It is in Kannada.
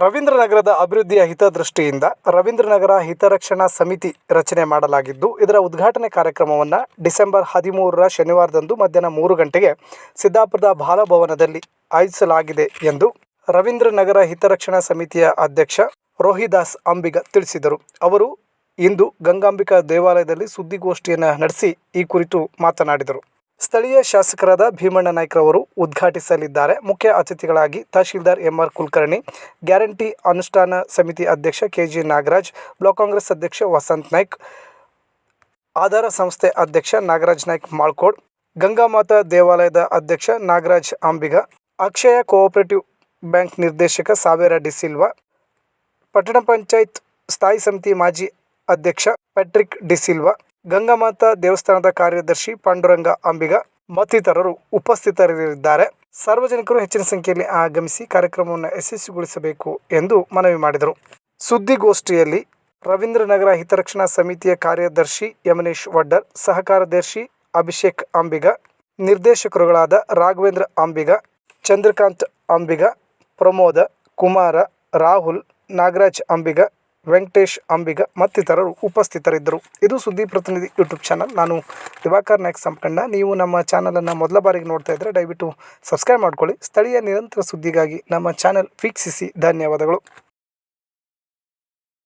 ರವೀಂದ್ರನಗರದ ಅಭಿವೃದ್ಧಿಯ ಹಿತದೃಷ್ಟಿಯಿಂದ ರವೀಂದ್ರನಗರ ಹಿತರಕ್ಷಣಾ ಸಮಿತಿ ರಚನೆ ಮಾಡಲಾಗಿದ್ದು, ಇದರ ಉದ್ಘಾಟನೆ ಕಾರ್ಯಕ್ರಮವನ್ನು ಡಿಸೆಂಬರ್ 13ರ ಶನಿವಾರದಂದು ಮಧ್ಯಾಹ್ನ 3 ಗಂಟೆಗೆ ಸಿದ್ದಾಪುರದ ಬಾಲಭವನದಲ್ಲಿ ಆಯೋಜಿಸಲಾಗಿದೆ ಎಂದು ರವೀಂದ್ರನಗರ ಹಿತರಕ್ಷಣಾ ಸಮಿತಿಯ ಅಧ್ಯಕ್ಷ ರೋಹಿದಾಸ್ ಅಂಬಿಗ ತಿಳಿಸಿದರು. ಅವರು ಇಂದು ಗಂಗಾಂಬಿಕಾ ದೇವಾಲಯದಲ್ಲಿ ಸುದ್ದಿಗೋಷ್ಠಿಯನ್ನು ನಡೆಸಿ ಈ ಕುರಿತು ಮಾತನಾಡಿದರು. ಸ್ಥಳೀಯ ಶಾಸಕರಾದ ಭೀಮಣ್ಣ ನಾಯ್ಕರವರು ಉದ್ಘಾಟಿಸಲಿದ್ದಾರೆ. ಮುಖ್ಯ ಅತಿಥಿಗಳಾಗಿ ತಹಶೀಲ್ದಾರ್ ಎಂ.ಆರ್. ಕುಲಕರ್ಣಿ, ಗ್ಯಾರಂಟಿ ಅನುಷ್ಠಾನ ಸಮಿತಿ ಅಧ್ಯಕ್ಷ ಕೆ.ಜಿ. ನಾಗರಾಜ್, ಬ್ಲಾಕ್ ಕಾಂಗ್ರೆಸ್ ಅಧ್ಯಕ್ಷ ವಸಂತ್ ನಾಯ್ಕ್, ಆಧಾರ ಸಂಸ್ಥೆ ಅಧ್ಯಕ್ಷ ನಾಗರಾಜ್ ನಾಯ್ಕ್ ಮಾಳ್ಕೋಡ್, ಗಂಗಾಮಾತಾ ದೇವಾಲಯದ ಅಧ್ಯಕ್ಷ ನಾಗರಾಜ್ ಅಂಬಿಗ, ಅಕ್ಷಯ ಕೋಆಪರೇಟಿವ್ ಬ್ಯಾಂಕ್ ನಿರ್ದೇಶಕ ಸಾವೇರ ಡಿಸಿಲ್ವಾ, ಪಟ್ಟಣ ಪಂಚಾಯತ್ ಸ್ಥಾಯಿ ಸಮಿತಿ ಮಾಜಿ ಅಧ್ಯಕ್ಷ ಪ್ಯಾಟ್ರಿಕ್ ಡಿಸಿಲ್ವಾ, ಗಂಗಾಮಾತಾ ದೇವಸ್ಥಾನದ ಕಾರ್ಯದರ್ಶಿ ಪಾಂಡುರಂಗ ಅಂಬಿಗ ಮತ್ತಿತರರು ಉಪಸ್ಥಿತರಿರಲಿದ್ದಾರೆ. ಸಾರ್ವಜನಿಕರು ಹೆಚ್ಚಿನ ಸಂಖ್ಯೆಯಲ್ಲಿ ಆಗಮಿಸಿ ಕಾರ್ಯಕ್ರಮವನ್ನು ಯಶಸ್ವಿಗೊಳಿಸಬೇಕು ಎಂದು ಮನವಿ ಮಾಡಿದರು. ಸುದ್ದಿಗೋಷ್ಠಿಯಲ್ಲಿ ರವೀಂದ್ರನಗರ ಹಿತರಕ್ಷಣಾ ಸಮಿತಿಯ ಕಾರ್ಯದರ್ಶಿ ಯಮನೇಶ್ ವಡ್ಡರ್, ಸಹ ಕಾರ್ಯದರ್ಶಿ ಅಭಿಷೇಕ್ ಅಂಬಿಗ, ನಿರ್ದೇಶಕರುಗಳಾದ ರಾಘವೇಂದ್ರ ಅಂಬಿಗ, ಚಂದ್ರಕಾಂತ್ ಅಂಬಿಗ, ಪ್ರಮೋದ, ಕುಮಾರ, ರಾಹುಲ್, ನಾಗರಾಜ್ ಅಂಬಿಗ, ವೆಂಕಟೇಶ್ ಅಂಬಿಗ ಮತ್ತಿತರರು ಉಪಸ್ಥಿತರಿದ್ದರು. ಇದು ಸುದ್ದಿ ಪ್ರತಿನಿಧಿ ಯೂಟ್ಯೂಬ್ ಚಾನಲ್. ನಾನು ದಿವಾಕರ್ ನಾಯ್ಕ್ ಸಂಪಣ್ಣ. ನೀವು ನಮ್ಮ ಚಾನಲನ್ನು ಮೊದಲ ಬಾರಿಗೆ ನೋಡ್ತಾ ಇದ್ದರೆ ದಯವಿಟ್ಟು ಸಬ್ಸ್ಕ್ರೈಬ್ ಮಾಡ್ಕೊಳ್ಳಿ. ಸ್ಥಳೀಯ ನಿರಂತರ ಸುದ್ದಿಗಾಗಿ ನಮ್ಮ ಚಾನಲ್ ವೀಕ್ಷಿಸಿ. ಧನ್ಯವಾದಗಳು.